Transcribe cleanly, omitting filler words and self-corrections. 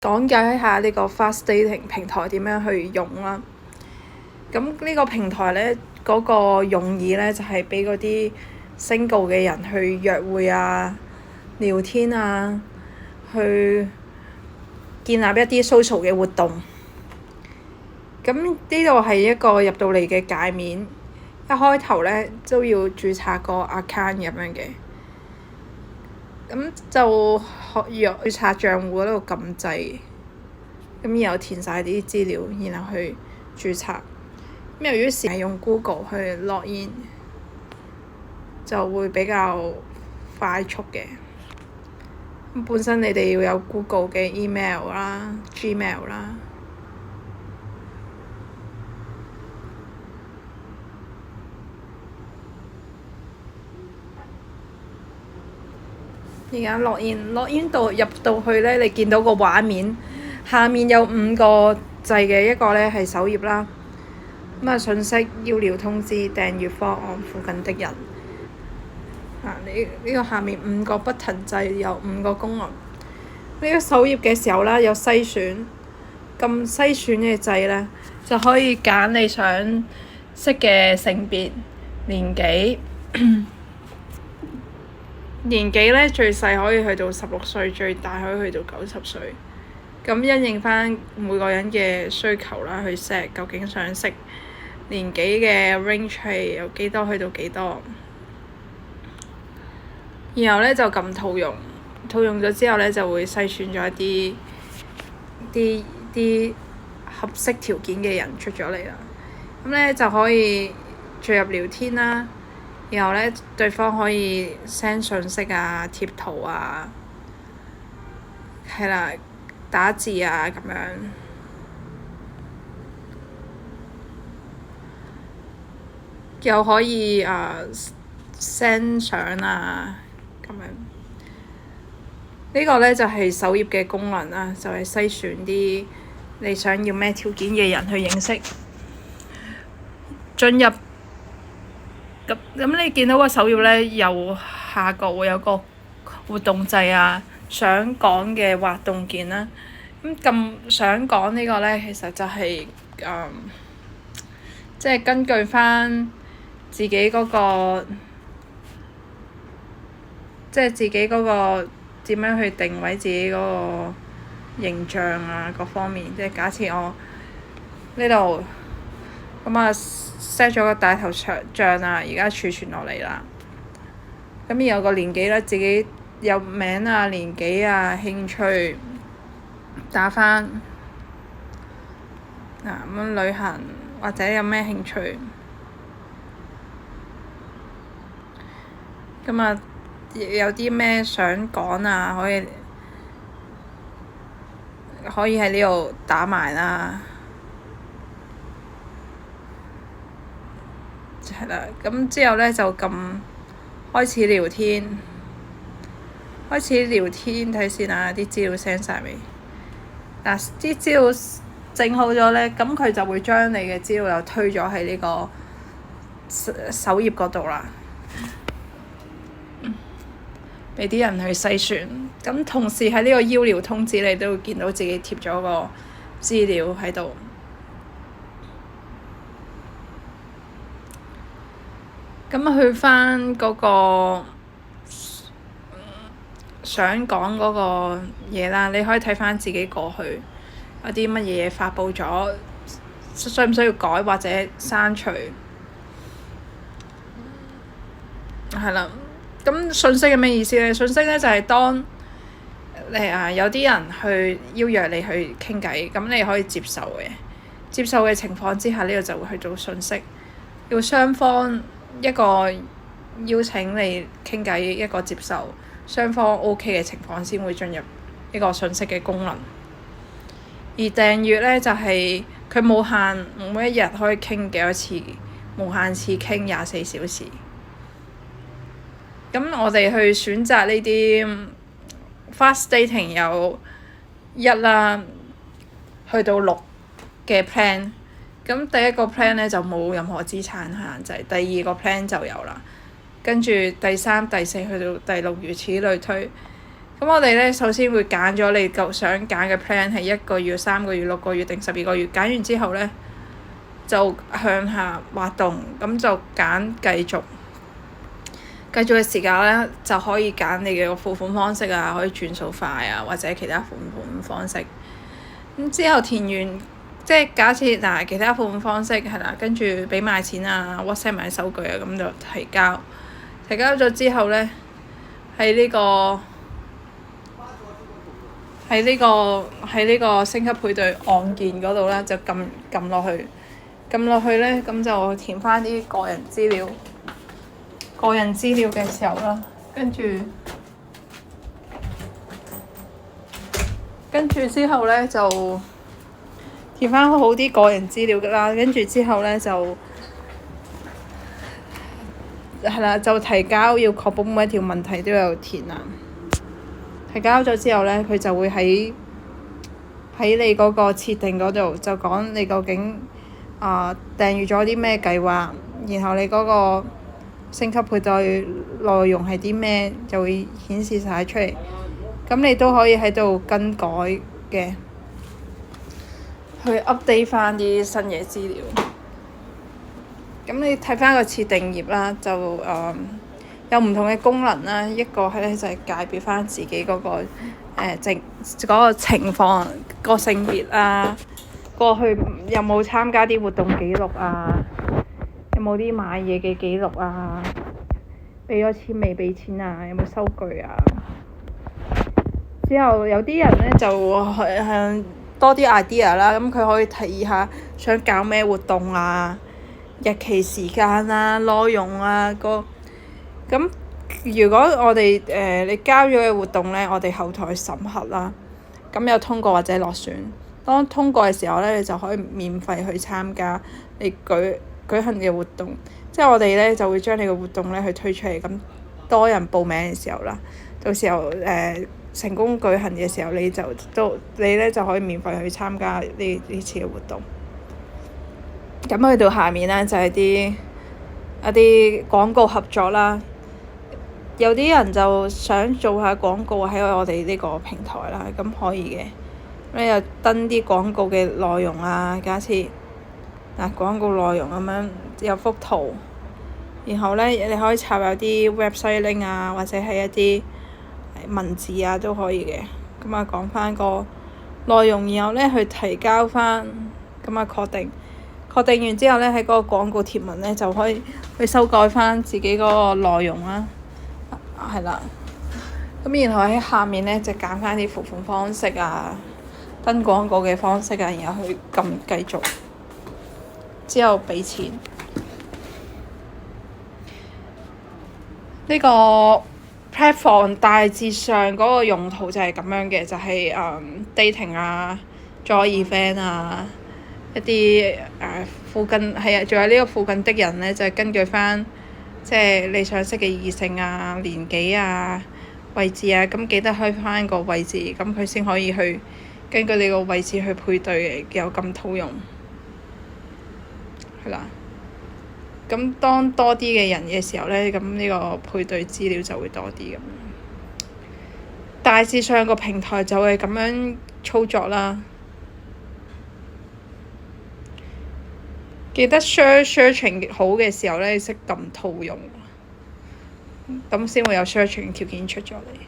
講解一下呢個 Fast Dating 平台點樣去用啦。咁呢個平台呢，嗰個用意呢，就係俾嗰啲 single 嘅人去約會啊、聊天啊，去建立一啲 social 嘅活動。咁呢度係一個入到嚟嘅界面，一開頭呢都要註冊個 account 咁樣嘅。咁就預冊帳戶嗰度撳掣，咁然後填晒啲資料，然後去註冊。咁由於係用 Google 去 login，就會比較快速嘅。咁本身你哋要有 Google 嘅 email 啦、Gmail 啦。而家login 到入到去呢，你見到個畫面，下面有5個掣嘅，一個呢係首頁啦。咁信息、邀聊通知、訂閱方案、附近的人。呢個下面5個 button 掣有5個功能。呢個首頁嘅時候啦，有篩選，撳篩選嘅掣呢，就可以揀你想識嘅性別、年紀。年紀呢，最細可以去到16歲，最大可以去到90歲。咁因應翻每個人嘅需求啦，去 set 究竟想識年紀嘅 range 係由幾多去到幾多。然後呢，就撳套用，套用咗之後呢，就會篩選咗一啲合適條件嘅人出咗嚟啦。咁呢，就可以進入聊天啦。然後呢，對方可以 send 信息啊、貼圖啊，係啦，打字啊咁樣，又可以send 相啊咁樣。呢個呢，就係首頁嘅功能啦，就係篩選啲你想要咩條件嘅人去認識。進入咁你見到個首頁呢，右下角會有個活動掣啊，想講嘅滑動鍵啦。咁撳想講呢個呢，其實就係即係根據翻自己嗰個，即係自己嗰個點樣去定位自己嗰個形象啊，各方面。即係假設我呢度set 咗個大頭像啊，而家儲存落嚟啦。咁有個年紀咧，自己有名啊、年紀啊、興趣打返咁旅行或者有咩興趣。咁有啲咩想講啊，可以喺呢度打埋啦。係啦，咁之後呢，就撳開始聊天，睇先啊！啲資料 send 晒未？啲資料整好咗呢，咁佢就會將你嘅資料又推咗喺呢個首頁嗰度啦，俾啲人去篩選。咁同時喺呢個邀聊通知，你都會見到自己貼咗個資料喺度。咁去返嗰個想講嗰個嘢啦，你可以睇返自己過去有啲乜嘢發布咗，需唔需要改或者刪除？係啦，咁信息係咩意思呢？信息呢就係當有啲人去邀約你去傾偈，咁你可以接受嘅情況之下，呢個就會去做信息，要雙方一個邀請你傾偈，一個接受，雙方 OK 嘅情況先會進入呢個信息嘅功能。而訂閱呢，就係佢冇限，每一日可以傾幾多次，無限次傾24小時。咁我哋去選擇呢啲 Fast Dating 有1啦，去到6嘅 plan。咁第一個 plan 呢，就冇任何資產限制，第2個 plan 就有啦，跟住第3、第4去到第6，如此類推。咁我哋咧首先會揀咗你想揀嘅 plan 係1個月、3個月、6個月定12個月。揀完之後咧，就向下滑動，咁就揀繼續。繼續嘅時間咧，就可以揀你嘅個付款方式啊，可以轉數快啊，或者其他付款方式。咁之後填完，即係假設嗱，其他付款方式係啦，跟住俾埋錢啊，WhatsApp 埋收據啊，咁就提交。提交咗之後咧，喺呢個升級配對按鍵嗰度咧，就撳落去，撳落去咧，咁就填翻啲個人資料。個人資料嘅時候啦，跟住之後咧就填翻好啲個人資料㗎啦，跟住之後咧就係啦，就提交，要確保每一條問題都有填啊。提交咗之後咧，佢就會喺你嗰個設定嗰度就講你究竟訂閲咗啲咩計劃，然後你嗰個升級配對內容係啲咩，就會顯示晒出嚟。咁你都可以喺度更改嘅，去 update 翻啲新嘅資料。咁你睇翻個設定頁啦，就有唔同嘅功能啦。一個係咧就係界別翻自己嗰個嗰個情況、個性別啊，過去有冇參加啲活動記錄啊，有冇啲買嘢嘅記錄啊，俾咗錢未俾錢啊，有冇收據啊。之後有啲人咧就多啲 idea 啦，咁佢可以提議下想搞咩活動啊，日期時間啊，內容啊，咁如果我哋你交咗嘅活動咧，我哋後台審核啦，咁有通過或者落選。當通過嘅時候咧，你就可以免費去參加你舉行嘅活動。即係我哋咧就會將你嘅活動咧去推出嚟，咁多人報名嘅時候啦，到時候成功舉行嘅時候，你咧就可以免費去參加呢次嘅活動。咁去到下面咧就係一啲廣告合作啦。有啲人就想做下廣告喺我哋呢個平台啦，咁可以嘅。你又登啲廣告嘅內容啊，假設廣告內容咁樣有幅圖，然後咧你可以插入啲 website link 啊，或者係一啲文字啊都可以嘅。咁啊講翻個內容，然後咧去提交翻，咁啊確定完之後咧喺嗰個廣告貼文咧就可以去修改翻自己嗰個內容啦。係啦，咁然後喺下面咧就揀翻啲付款方式啊，登廣告嘅方式啊，然後去撳繼續，之後俾錢。呢個 platform 大致上嗰個用途就係咁樣嘅，就係dating 啊，做 event 啊，一啲附近係啊，仲有呢個附近的人咧，就係根據翻即係你想識嘅異性啊、年紀啊、位置啊，咁記得開翻個位置，咁佢先可以去根據你個位置去配對嘅，有咁套用，係啦。咁當多啲嘅人嘅時候咧，咁呢個配對資料就會多啲咁。大致上個平台就係咁樣操作啦。記得 searching 好嘅時候咧，識撳套用，咁先會有 searching 條件出咗嚟。